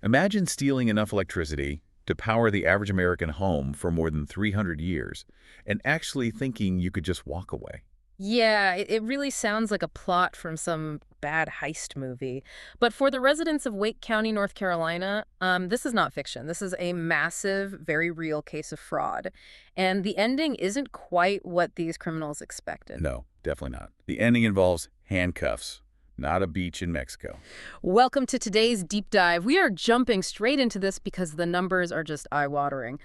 Imagine stealing enough electricity to power the average American home for more than 300 years and actually thinking you could just walk away. Yeah, it really sounds like a plot from some bad heist movie. But for the residents of Wake County, North Carolina, this is not fiction. This is a massive, very real case of fraud. And the ending isn't quite what these criminals expected. No, definitely not. The ending involves handcuffs, not a beach in Mexico. Welcome to today's deep dive. We are jumping straight into this because the numbers are just eye-watering.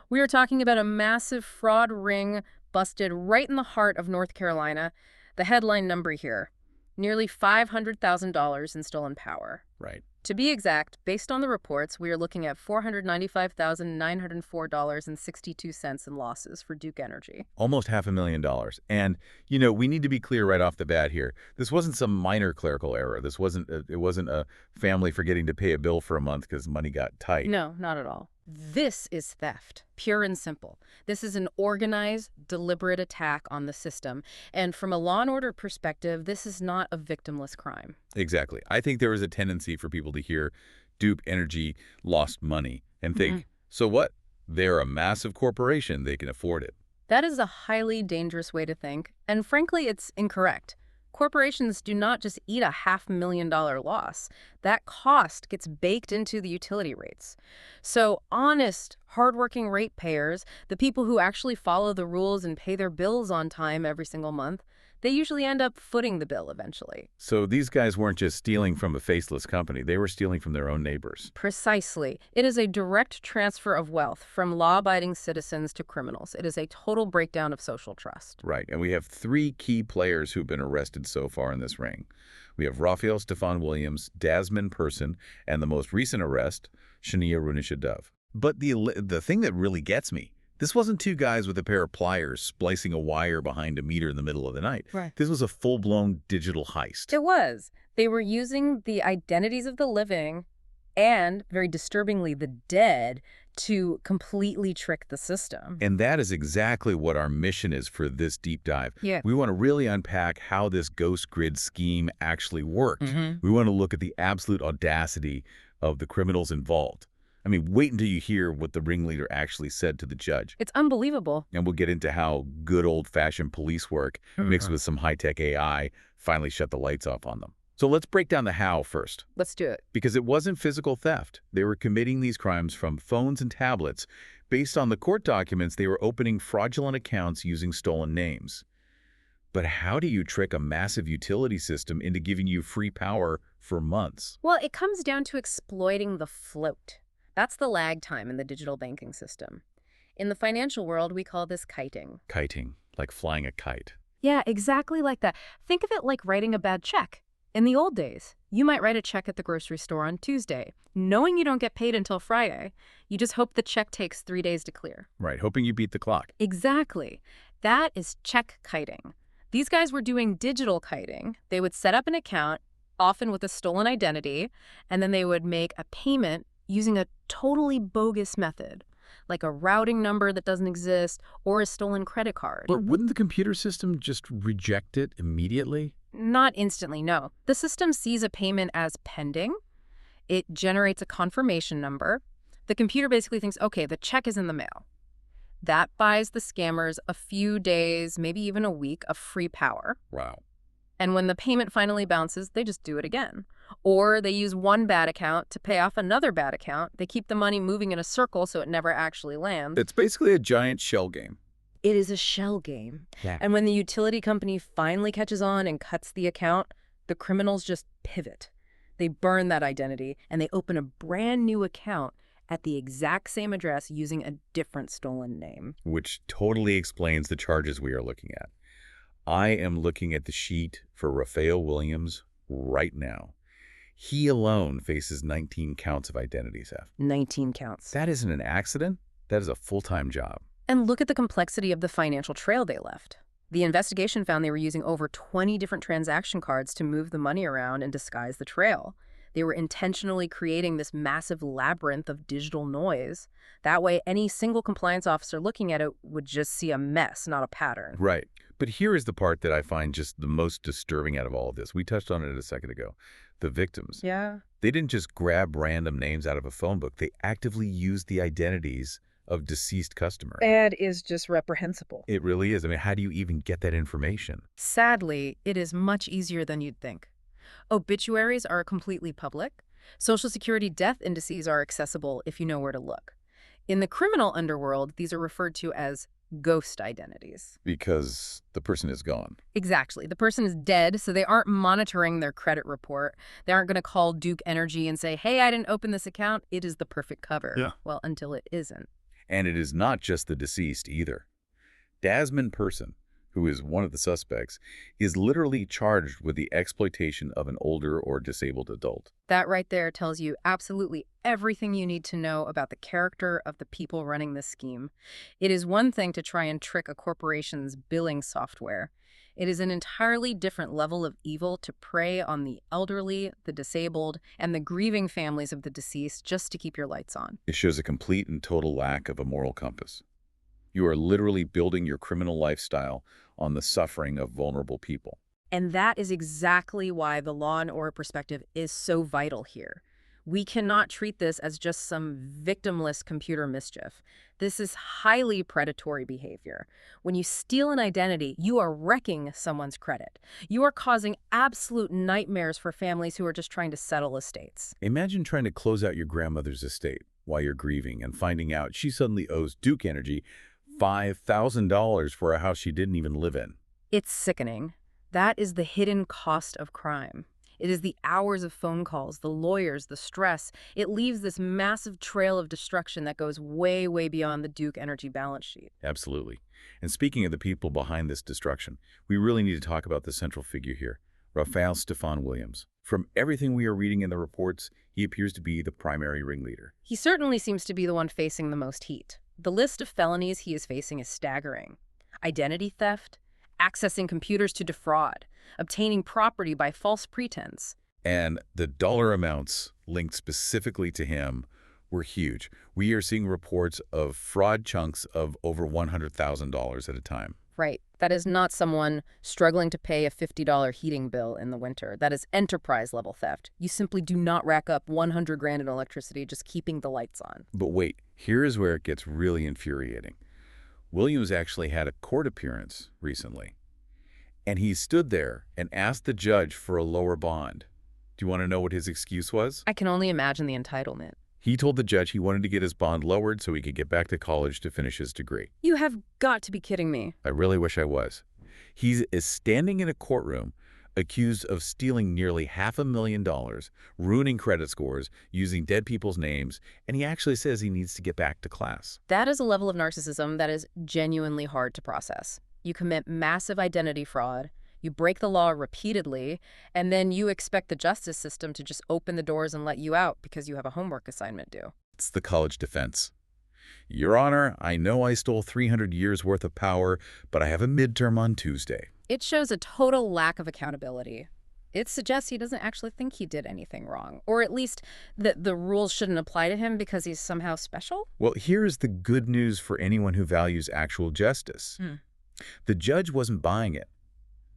We are talking about a massive fraud ring busted right in the heart of North Carolina. The headline number here, nearly $500,000 in stolen power. Right. To be exact, based on the reports, we are looking at $495,904.62 in losses for Duke Energy. Almost $500,000. And, you know, we need to be clear right off the bat here. This wasn't some minor clerical error. This wasn't it wasn't a family forgetting to pay a bill for a month because money got tight. No, not at all. This is theft, pure and simple. This is an organized, deliberate attack on the system. And from a law and order perspective, this is not a victimless crime. Exactly. I think there is a tendency for people to hear Duke Energy lost money and think, so what? They're a massive corporation. They can afford it. That is a highly dangerous way to think. And frankly, it's incorrect. Corporations do not just eat a $500,000 loss. That cost gets baked into the utility rates. So honest, hardworking ratepayers, the people who actually follow the rules and pay their bills on time every single month, they usually end up footing the bill eventually. So these guys weren't just stealing from a faceless company. They were stealing from their own neighbors. Precisely. It is a direct transfer of wealth from law-abiding citizens to criminals. It is a total breakdown of social trust. Right. And we have three key players who've been arrested so far in this ring. We have Rafael Stefan Williams, Desmond Person, and the most recent arrest, Shania Runisha Dove. But the thing that really gets me, this wasn't two guys with a pair of pliers splicing a wire behind a meter in the middle of the night. Right. This was a full-blown digital heist. It was. They were using the identities of the living and, very disturbingly, the dead to completely trick the system. And that is exactly what our mission is for this deep dive. Yeah. We want to really unpack how this ghost grid scheme actually worked. We want to look at the absolute audacity of the criminals involved. I mean, wait until you hear what the ringleader actually said to the judge. It's unbelievable. And we'll get into how good old-fashioned police work, mixed with some high-tech AI, finally shut the lights off on them. So let's break down the how first. Let's do it. Because it wasn't physical theft. They were committing these crimes from phones and tablets. Based on the court documents, they were opening fraudulent accounts using stolen names. But how do you trick a massive utility system into giving you free power for months? Well, it comes down to exploiting the float. That's the lag time in the digital banking system. In the financial world, we call this kiting. Kiting, like flying a kite. Yeah, exactly like that. Think of it like writing a bad check. In the old days, you might write a check at the grocery store on Tuesday, knowing you don't get paid until Friday. You just hope the check takes 3 days to clear. Right, hoping you beat the clock. Exactly. That is check kiting. These guys were doing digital kiting. They would set up an account, often with a stolen identity, and then they would make a payment using a totally bogus method, like a routing number that doesn't exist or a stolen credit card. But wouldn't the computer system just reject it immediately? Not instantly, no. The system sees a payment as pending. It generates a confirmation number. The computer basically thinks, okay, the check is in the mail. That buys the scammers a few days, maybe even a week of free power. Wow. And when the payment finally bounces, they just do it again. Or they use one bad account to pay off another bad account. They keep the money moving in a circle so it never actually lands. It's basically a giant shell game. It is a shell game. Yeah. And when the utility company finally catches on and cuts the account, the criminals just pivot. They burn that identity and they open a brand new account at the exact same address using a different stolen name. Which totally explains the charges we are looking at. I am looking at the sheet for Rafael Williams right now. He alone faces 19 counts of identity theft. 19 counts. That isn't an accident. That is a full-time job. And look at the complexity of the financial trail they left. The investigation found they were using over 20 different transaction cards to move the money around and disguise the trail. They were intentionally creating this massive labyrinth of digital noise. That way, any single compliance officer looking at it would just see a mess, not a pattern. Right. But here is the part that I find just the most disturbing out of all of this. We touched on it a second ago. the victims. Yeah. They didn't just grab random names out of a phone book. They actively used the identities of deceased customers. That is just reprehensible. It really is. I mean, how do you even get that information? Sadly, it is much easier than you'd think. Obituaries are completely public. Social Security death indices are accessible if you know where to look. In the criminal underworld, these are referred to as ghost identities. Because the person is gone. Exactly. The person is dead, so they aren't monitoring their credit report. They aren't going to call Duke Energy and say, hey, I didn't open this account. It is the perfect cover. Yeah. Well, until it isn't. And it is not just the deceased either. Desmond Person, who is one of the suspects, is literally charged with the exploitation of an older or disabled adult. That right there tells you absolutely everything you need to know about the character of the people running this scheme. It is one thing to try and trick a corporation's billing software. It is an entirely different level of evil to prey on the elderly, the disabled, and the grieving families of the deceased just to keep your lights on. It shows a complete and total lack of a moral compass. You are literally building your criminal lifestyle on the suffering of vulnerable people. And that is exactly why the law and order perspective is so vital here. We cannot treat this as just some victimless computer mischief. This is highly predatory behavior. When you steal an identity, you are wrecking someone's credit. You are causing absolute nightmares for families who are just trying to settle estates. Imagine trying to close out your grandmother's estate while you're grieving and finding out she suddenly owes Duke Energy $5,000 for a house she didn't even live in. It's sickening. That is the hidden cost of crime. It is the hours of phone calls, the lawyers, the stress. It leaves this massive trail of destruction that goes way, way beyond the Duke Energy balance sheet. Absolutely. And speaking of the people behind this destruction, we really need to talk about the central figure here, Rafael Stefan Williams. From everything we are reading in the reports, he appears to be the primary ringleader. He certainly seems to be the one facing the most heat. The list of felonies he is facing is staggering. Identity theft, accessing computers to defraud, obtaining property by false pretense. And the dollar amounts linked specifically to him were huge. We are seeing reports of fraud chunks of over $100,000 at a time. Right. That is not someone struggling to pay a $50 heating bill in the winter. That is enterprise-level theft. You simply do not rack up 100 grand in electricity just keeping the lights on. But wait, here is where it gets really infuriating. Williams actually had a court appearance recently, and he stood there and asked the judge for a lower bond. Do you want to know what his excuse was? I can only imagine the entitlement. He told the judge he wanted to get his bond lowered so he could get back to college to finish his degree. You have got to be kidding me. I really wish I was. He is standing in a courtroom accused of stealing nearly $500,000, ruining credit scores, using dead people's names, and he actually says he needs to get back to class. That is a level of narcissism that is genuinely hard to process. You commit massive identity fraud, you break the law repeatedly, and then you expect the justice system to just open the doors and let you out because you have a homework assignment due. It's the college defense. Your Honor, I know I stole 300 years' worth of power, but I have a midterm on Tuesday. It shows a total lack of accountability. It suggests he doesn't actually think he did anything wrong, or at least that the rules shouldn't apply to him because he's somehow special. Well, here is the good news for anyone who values actual justice. The judge wasn't buying it.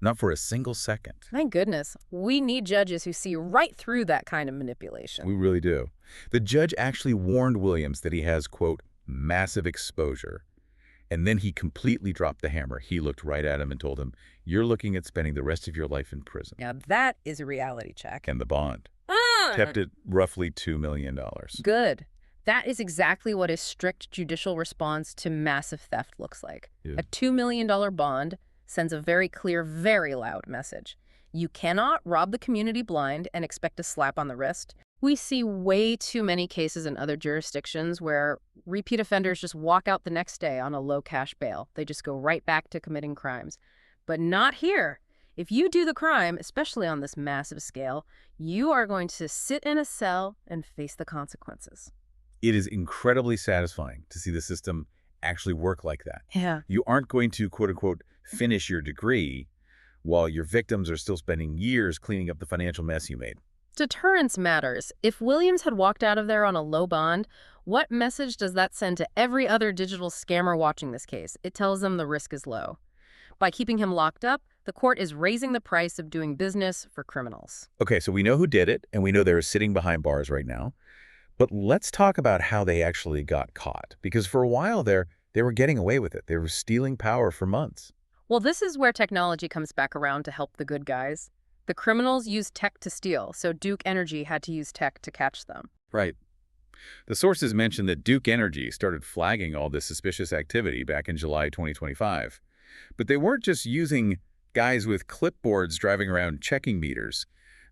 Not for a single second. Thank goodness. We need judges who see right through that kind of manipulation. We really do. The judge actually warned Williams that he has, quote, massive exposure. And then he completely dropped the hammer. He looked right at him and told him, you're looking at spending the rest of your life in prison. Now that is a reality check. And the bond kept it roughly $2 million. Good. That is exactly what a strict judicial response to massive theft looks like. Yeah. A $2 million bond sends a very clear, very loud message. You cannot rob the community blind and expect a slap on the wrist. We see way too many cases in other jurisdictions where repeat offenders just walk out the next day on a low cash bail. They just go right back to committing crimes. But not here. If you do the crime, especially on this massive scale, you are going to sit in a cell and face the consequences. It is incredibly satisfying to see the system actually work like that. Yeah. You aren't going to, quote unquote, finish your degree while your victims are still spending years cleaning up the financial mess you made. Deterrence matters. If Williams had walked out of there on a low bond, what message does that send to every other digital scammer watching this case? It tells them the risk is low. By keeping him locked up, The court is raising the price of doing business for criminals. Okay, so we know who did it, and we know they're sitting behind bars right now. But let's talk about how they actually got caught. Because for a while there, they were getting away with it. They were stealing power for months. Well, this is where technology comes back around to help the good guys. The criminals used tech to steal, so Duke Energy had to use tech to catch them. Right. The sources mentioned that Duke Energy started flagging all this suspicious activity back in July 2025. But they weren't just using guys with clipboards driving around checking meters.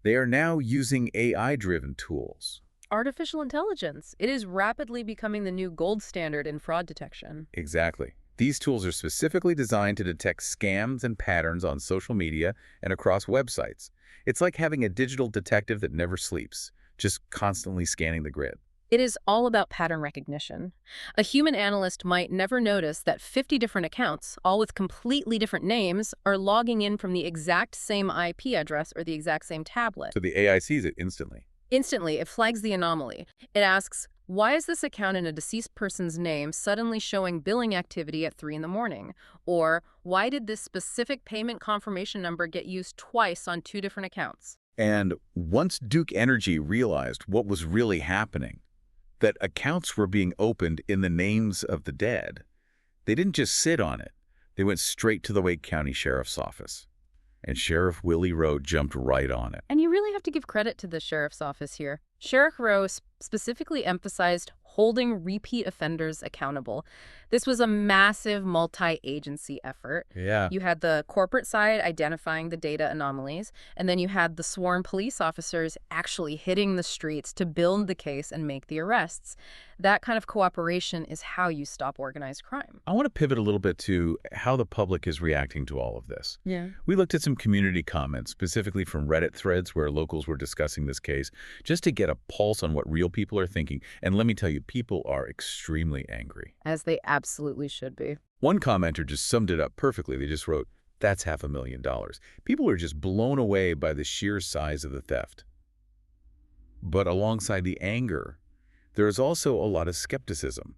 They are now using AI-driven tools. Artificial intelligence. It is rapidly becoming the new gold standard in fraud detection. Exactly. These tools are specifically designed to detect scams and patterns on social media and across websites. It's like having a digital detective that never sleeps, just constantly scanning the grid. It is all about pattern recognition. A human analyst might never notice that 50 different accounts, all with completely different names, are logging in from the exact same IP address or the exact same tablet. So the AI sees it instantly. Instantly, it flags the anomaly. It asks, why is this account in a deceased person's name suddenly showing billing activity at 3 in the morning? Or, why did this specific payment confirmation number get used twice on 2 different accounts? And once Duke Energy realized what was really happening, that accounts were being opened in the names of the dead, they didn't just sit on it. They went straight to the Wake County Sheriff's Office. And Sheriff Willie Rowe jumped right on it. And you really have to give credit to the sheriff's office here. Sheriff Rowe specifically emphasized holding repeat offenders accountable. This was a massive multi-agency effort. Yeah. You had the corporate side identifying the data anomalies, and then you had the sworn police officers actually hitting the streets to build the case and make the arrests. That kind of cooperation is how you stop organized crime. I want to pivot a little bit to how the public is reacting to all of this. Yeah. We looked at some community comments, specifically from Reddit threads where locals were discussing this case, just to get a pulse on what real people are thinking. And let me tell you, people are extremely angry. As they absolutely should be. One commenter just summed it up perfectly. They just wrote, "That's $500,000. People are just blown away by the sheer size of the theft. But alongside the anger, there is also a lot of skepticism.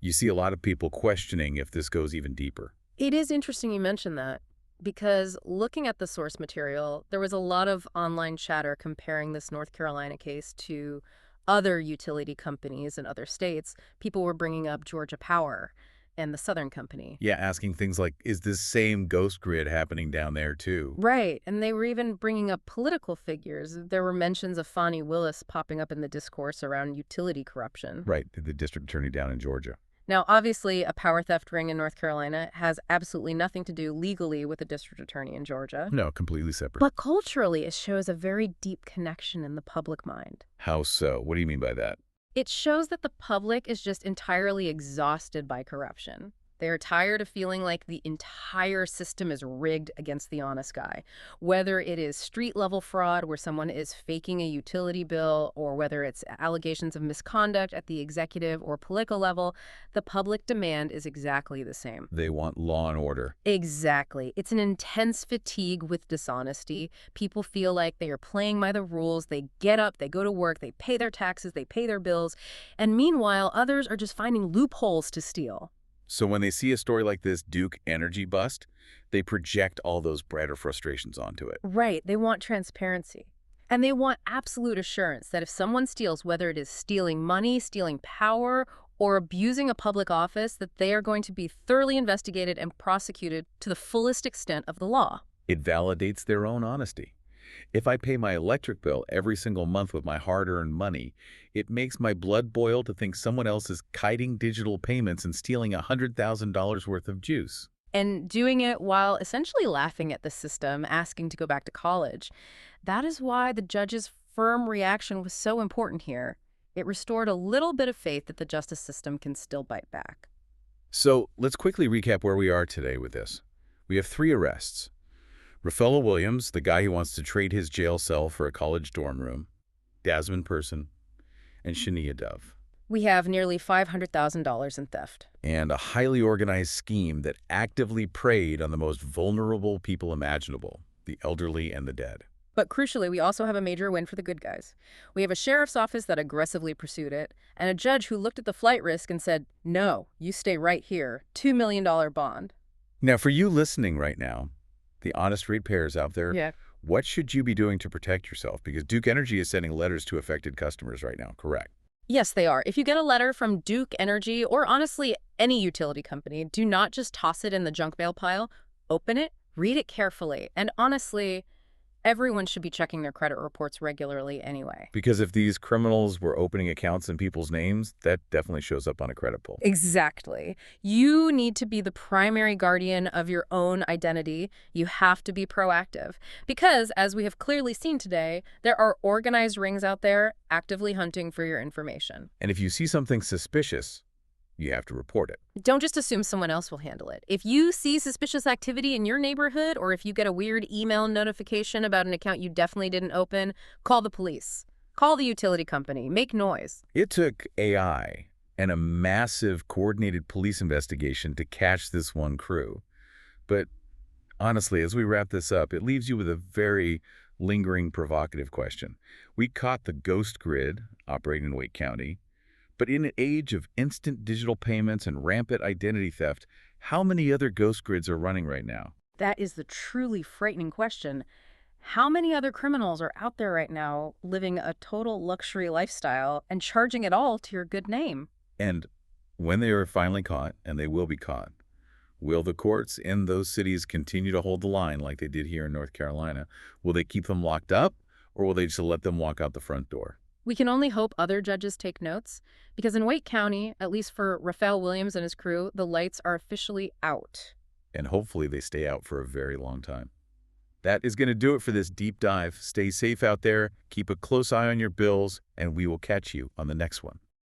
You see a lot of people questioning if this goes even deeper." It is interesting you mentioned that, because looking at the source material, there was a lot of online chatter comparing this North Carolina case to other utility companies in other states. People were bringing up Georgia Power and the Southern Company. Yeah, asking things like, is this same ghost grid happening down there too? Right, and they were even bringing up political figures. There were mentions of Fani Willis popping up in the discourse around utility corruption. Right, the district attorney down in Georgia. Now, obviously, a power theft ring in North Carolina has absolutely nothing to do legally with a district attorney in Georgia. No, completely separate. But culturally, it shows a very deep connection in the public mind. How so? What do you mean by that? It shows that the public is just entirely exhausted by corruption. They are tired of feeling like the entire system is rigged against the honest guy. Whether it is street-level fraud where someone is faking a utility bill, or whether it's allegations of misconduct at the executive or political level, the public demand is exactly the same. They want law and order. Exactly. It's an intense fatigue with dishonesty. People feel like they are playing by the rules. They get up, they go to work, they pay their taxes, they pay their bills, and meanwhile, others are just finding loopholes to steal. So when they see a story like this Duke Energy bust, they project all those brighter frustrations onto it. Right. They want transparency. And they want absolute assurance that if someone steals, whether it is stealing money, stealing power, or abusing a public office, that they are going to be thoroughly investigated and prosecuted to the fullest extent of the law. It validates their own honesty. If I pay my electric bill every single month with my hard-earned money, it makes my blood boil to think someone else is kiting digital payments and stealing $100,000 worth of juice. And doing it while essentially laughing at the system, asking to go back to college. That is why the judge's firm reaction was so important here. It restored a little bit of faith that the justice system can still bite back. So let's quickly recap where we are today with this. We have 3 arrests. Rafael Williams, the guy who wants to trade his jail cell for a college dorm room, Desmond Person, and Shania Dove. We have nearly $500,000 in theft. And a highly organized scheme that actively preyed on the most vulnerable people imaginable, the elderly and the dead. But crucially, we also have a major win for the good guys. We have a sheriff's office that aggressively pursued it, and a judge who looked at the flight risk and said, no, you stay right here, $2 million bond. Now, for you listening right now, The honest ratepayers out there, Yeah. what should you be doing to protect yourself? Because Duke Energy is sending letters to affected customers right now, correct? Yes, they are. If you get a letter from Duke Energy or honestly any utility company, do not just toss it in the junk mail pile. Open it, read it carefully, and honestly, everyone should be checking their credit reports regularly anyway. Because if these criminals were opening accounts in people's names, that definitely shows up on a credit pull. Exactly. You need to be the primary guardian of your own identity. You have to be proactive. Because, as we have clearly seen today, there are organized rings out there actively hunting for your information. And if you see something suspicious, you have to report it. Don't just assume someone else will handle it. If you see suspicious activity in your neighborhood, or if you get a weird email notification about an account you definitely didn't open, call the police. Call the utility company. Make noise. It took AI and a massive coordinated police investigation to catch this one crew. But honestly, as we wrap this up, it leaves you with a very lingering, provocative question. We caught the ghost grid operating in Wake County, but in an age of instant digital payments and rampant identity theft, how many other ghost grids are running right now? That is the truly frightening question. How many other criminals are out there right now living a total luxury lifestyle and charging it all to your good name? And when they are finally caught, and they will be caught, will the courts in those cities continue to hold the line like they did here in North Carolina? Will they keep them locked up, or will they just let them walk out the front door? We can only hope other judges take notes, because in Wake County, at least for Rafael Williams and his crew, the lights are officially out. And hopefully they stay out for a very long time. That is going to do it for this deep dive. Stay safe out there, keep a close eye on your bills, and we will catch you on the next one.